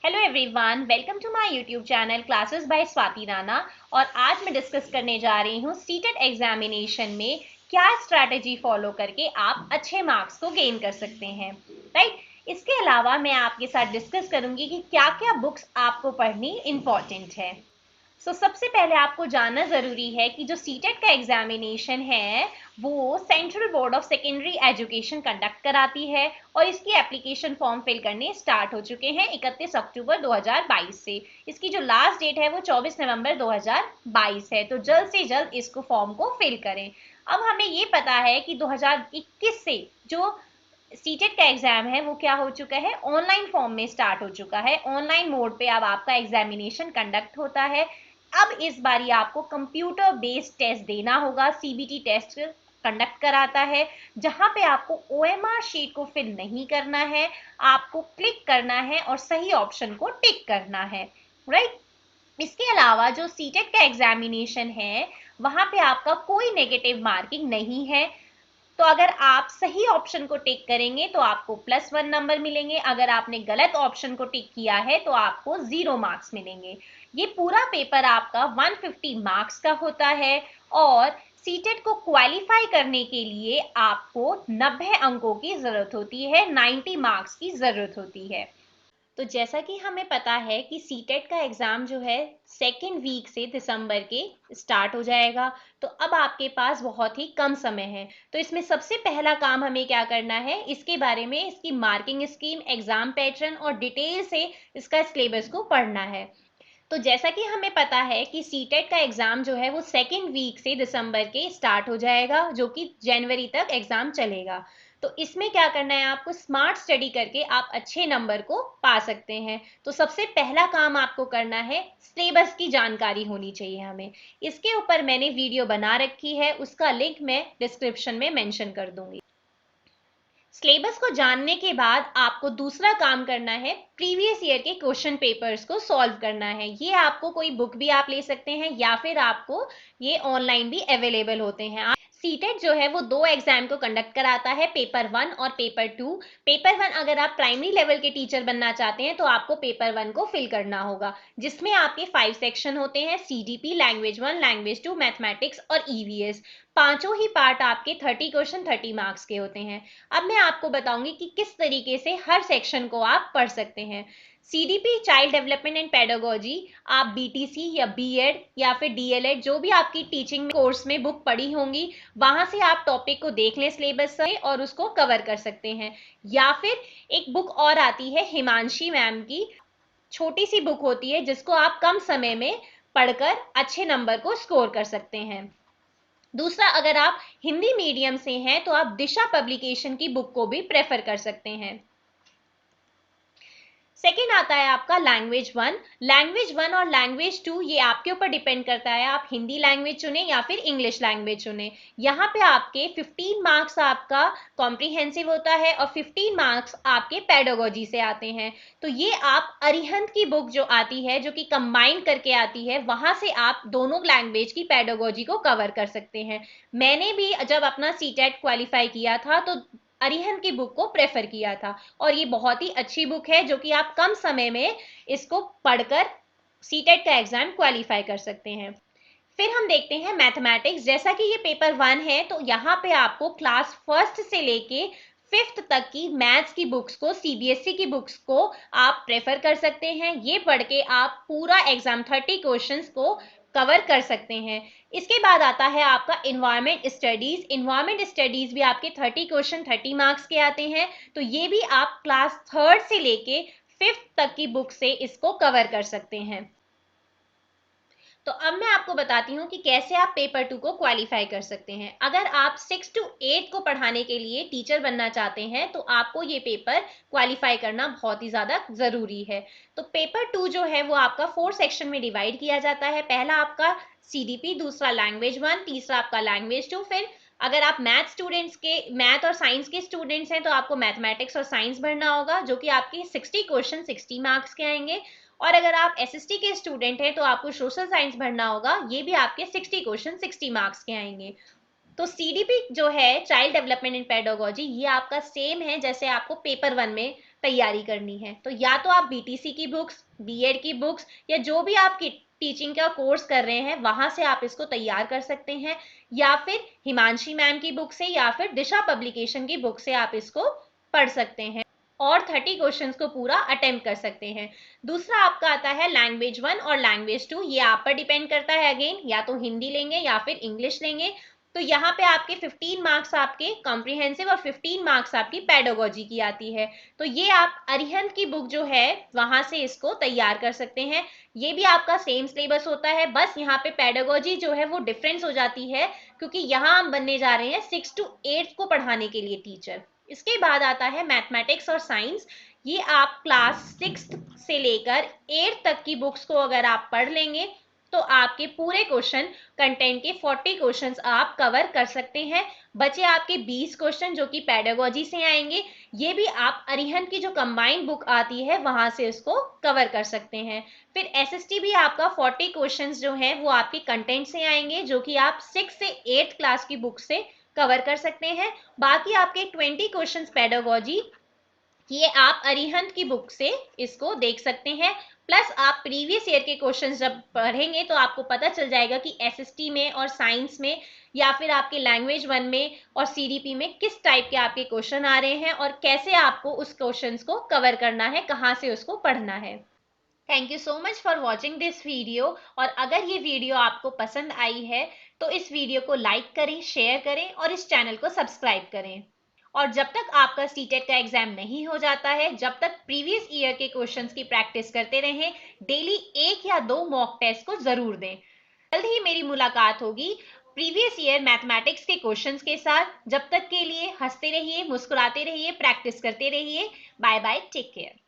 Hello everyone, welcome to my YouTube channel classes by Swati Rana. और आज मैं डिस्कस करने जा रही हूँ सीटेट एग्जामिनेशन में क्या स्ट्रैटेजी फॉलो करके आप अच्छे मार्क्स को गेन कर सकते हैं, राइट। इसके अलावा मैं आपके साथ डिस्कस करूंगी कि क्या क्या बुक्स आपको पढ़नी इंपॉर्टेंट है। सबसे पहले आपको जानना ज़रूरी है कि जो सीटेट का एग्जामिनेशन है वो central board of secondary education conduct कराती है और इसकी एप्लीकेशन फॉर्म फिल करने स्टार्ट हो चुके हैं 31 अक्टूबर 2022 से। इसकी जो लास्ट डेट है वो 24 नवंबर 2022 है, तो जल्द से जल्द इसको फॉर्म को फिल करें। अब हमें ये पता है कि 2021 से जो सीटेट का एग्जाम है वो क्या हो चुका है, ऑनलाइन फॉर्म में स्टार्ट हो चुका है। ऑनलाइन मोड पे अब आपका एग्जामिनेशन कंडक्ट होता है। अब इस बारी आपको कंप्यूटर बेस्ड टेस्ट देना होगा। सीबीटी टेस्ट कंडक्ट कराता है जहां पे आपको ओएमआर शीट को फिल नहीं करना है, आपको क्लिक करना है और सही ऑप्शन को टिक करना है, राइट। इसके अलावा जो सीटेट का एग्जामिनेशन है वहां पे आपका कोई नेगेटिव मार्किंग नहीं है। तो अगर आप सही ऑप्शन को टिक करेंगे तो आपको +1 नंबर मिलेंगे। अगर आपने गलत ऑप्शन को टिक किया है तो आपको 0 मार्क्स मिलेंगे। ये पूरा पेपर आपका 150 मार्क्स का होता है और सीटेट को क्वालिफाई करने के लिए आपको 90 अंकों की जरूरत होती है, 90 मार्क्स की जरूरत होती है। तो जैसा कि हमें पता है कि सीटेट का एग्ज़ाम जो है सेकेंड वीक से दिसंबर के स्टार्ट हो जाएगा। तो अब आपके पास बहुत ही कम समय है। तो इसमें सबसे पहला काम हमें क्या करना है, इसके बारे में इसकी मार्किंग स्कीम, एग्ज़ाम पैटर्न और डिटेल से इसका सिलेबस को पढ़ना है। तो जैसा कि हमें पता है कि सीटेट का एग्ज़ाम जो है वो सेकेंड वीक से दिसंबर के स्टार्ट हो जाएगा, जो कि जनवरी तक एग्ज़ाम चलेगा। तो इसमें क्या करना है, आपको स्मार्ट स्टडी करके आप अच्छे नंबर को पा सकते हैं। तो सबसे पहला काम आपको करना है, सिलेबस की जानकारी होनी चाहिए हमें। इसके ऊपर मैंने वीडियो बना रखी है, उसका लिंक मैं डिस्क्रिप्शन में मेंशन कर दूंगी। सिलेबस को जानने के बाद आपको दूसरा काम करना है, प्रीवियस ईयर के क्वेश्चन पेपर्स को सॉल्व करना है। ये आपको कोई बुक भी आप ले सकते हैं या फिर आपको ये ऑनलाइन भी अवेलेबल होते हैं। सीटेट जो है वो 2 एग्जाम को कंडक्ट कराता है, पेपर 1 और पेपर 2। पेपर 1 अगर आप प्राइमरी लेवल के टीचर बनना चाहते हैं तो आपको पेपर 1 को फिल करना होगा, जिसमें आपके 5 सेक्शन होते हैं, सीडीपी, लैंग्वेज 1, लैंग्वेज 2, मैथमेटिक्स और ईवीएस। पांचों ही पार्ट आपके 30 क्वेश्चन 30 मार्क्स के होते हैं। अब मैं आपको बताऊंगी कि किस तरीके से हर सेक्शन को आप पढ़ सकते हैं। CDP child development and pedagogy, आप बीटीसी या बीएड या फिर डीएलएड जो भी आपकी टीचिंग कोर्स में बुक पढ़ी होंगी वहां से आप टॉपिक को देख लें सिलेबस से और उसको कवर कर सकते हैं। या फिर एक बुक और आती है हिमांशी मैम की, छोटी सी बुक होती है जिसको आप कम समय में पढ़कर अच्छे नंबर को स्कोर कर सकते हैं। दूसरा, अगर आप हिंदी मीडियम से हैं तो आप दिशा पब्लिकेशन की बुक को भी प्रेफर कर सकते हैं। सेकेंड आता है आपका लैंग्वेज 1। लैंग्वेज 1 और लैंग्वेज 2 ये आपके ऊपर डिपेंड करता है, आप हिंदी लैंग्वेज चुने या फिर इंग्लिश लैंग्वेज चुने। यहाँ पे आपके 15 मार्क्स आपका कॉम्प्रिहेंसिव होता है और 15 मार्क्स आपके पेडागोजी से आते हैं। तो ये आप अरिहंत की बुक जो आती है, जो कि कंबाइन करके आती है, वहां से आप दोनों लैंग्वेज की पेडागोजी को कवर कर सकते हैं। मैंने भी जब अपना सीटेट क्वालिफाई किया था तो अरिहंत की बुक को प्रेफर किया था और ये बहुत ही अच्छी बुक है जो कि आप कम समय में इसको पढ़कर सीटेट का एग्जाम क्वालिफाई कर सकते हैं। फिर हम देखते हैं मैथमेटिक्स। जैसा कि ये पेपर 1 है तो यहाँ पे आपको क्लास फर्स्ट से लेके 5th तक की मैथ्स की बुक्स को, सीबीएसई की बुक्स को आप प्रेफर कर सकते हैं। ये पढ़ के आप पूरा एग्जाम 30 क्वेश्चंस को कवर कर सकते हैं। इसके बाद आता है आपका इन्वायरमेंट स्टडीज। इन्वायरमेंट स्टडीज भी आपके 30 क्वेश्चन 30 मार्क्स के आते हैं। तो ये भी आप क्लास 3rd से लेके 5th तक की बुक से इसको कवर कर सकते हैं। तो अब मैं आपको बताती हूँ कि कैसे आप पेपर 2 को क्वालिफाई कर सकते हैं। अगर आप 6 to 8 को पढ़ाने के लिए टीचर बनना चाहते हैं तो आपको ये पेपर क्वालिफाई करना बहुत ही ज़्यादा ज़रूरी है। तो पेपर 2 जो है वो आपका 4 सेक्शन में डिवाइड किया जाता है। पहला आपका सीडीपी, दूसरा लैंग्वेज 1, तीसरा आपका लैंग्वेज 2। फिर अगर आप मैथ और साइंस के स्टूडेंट्स हैं तो आपको मैथमेटिक्स और साइंस भरना होगा, जो कि आपके 60 क्वेश्चन 60 मार्क्स के आएंगे। और अगर आप एसएसटी के स्टूडेंट हैं तो आपको सोशल साइंस भरना होगा, ये भी आपके 60 क्वेश्चन 60 मार्क्स के आएंगे। तो सीडीपी जो है चाइल्ड डेवलपमेंट एंड पेडागोजी, ये आपका सेम है जैसे आपको पेपर 1 में तैयारी करनी है। तो या तो आप बीटीसी की बुक्स, बीएड की बुक्स या जो भी आपकी टीचिंग का कोर्स कर रहे हैं वहां से आप इसको तैयार कर सकते हैं, या फिर हिमांशी मैम की बुक से या फिर दिशा पब्लिकेशन की बुक से आप इसको पढ़ सकते हैं और 30 क्वेश्चंस को पूरा अटेम्प्ट कर सकते हैं। दूसरा आपका आता है लैंग्वेज 1 और लैंग्वेज 2। ये आप पर डिपेंड करता है, अगेन या तो हिंदी लेंगे या फिर इंग्लिश लेंगे। तो यहाँ पे आपके 15 मार्क्स आपके कॉम्प्रिहेंसिव और 15 मार्क्स आपकी पेडागोजी की आती है। तो ये आप अरिहंत की बुक जो है वहां से इसको तैयार कर सकते हैं। ये भी आपका सेम सिलेबस होता है, बस यहाँ पे पेडागोजी जो है वो डिफरेंस हो जाती है, क्योंकि यहाँ हम बनने जा रहे हैं 6 to 8 को पढ़ाने के लिए टीचर। इसके बाद आता है मैथमेटिक्स और साइंस। ये आप क्लास 6 से लेकर 8 तक की बुक्स को अगर आप पढ़ लेंगे तो आपके पूरे क्वेश्चन कंटेंट के 40 क्वेश्चंस आप कवर कर सकते हैं। बचे आपके 20 क्वेश्चन जो कि पेडागोजी से आएंगे। ये भी आप अरिहंत की जो कंबाइंड बुक आती है वहां से उसको कवर कर सकते हैं। फिर एसएसटी भी आपका 40 क्वेश्चंस जो है वो आपके कंटेंट से आएंगे, जो कि आप 6 से 8 क्लास की बुक से कवर कर सकते हैं। बाकी आपके 20 क्वेश्चंस पेडागोजी, ये आप अरिहंत की बुक से इसको देख सकते हैं। प्लस आप प्रीवियस ईयर के क्वेश्चंस जब पढ़ेंगे तो आपको पता चल जाएगा कि एसएसटी में और साइंस में या फिर आपके लैंग्वेज 1 में और सीडीपी में किस टाइप के आपके क्वेश्चन आ रहे हैं और कैसे आपको उस क्वेश्चंस को कवर करना है, कहाँ से उसको पढ़ना है। Thank you so much for watching this video. और अगर ये वीडियो आपको पसंद आई है तो इस वीडियो को लाइक करें, शेयर करें और इस चैनल को सब्सक्राइब करें। और जब तक आपका सीटेट का एग्जाम नहीं हो जाता है, जब तक प्रीवियस ईयर के क्वेश्चंस की प्रैक्टिस करते रहें, डेली 1 या 2 मॉक टेस्ट को जरूर दें। जल्द ही मेरी मुलाकात होगी प्रीवियस ईयर मैथमेटिक्स के क्वेश्चंस के साथ। जब तक के लिए हंसते रहिए, मुस्कुराते रहिए, प्रैक्टिस करते रहिए। Bye bye, take care.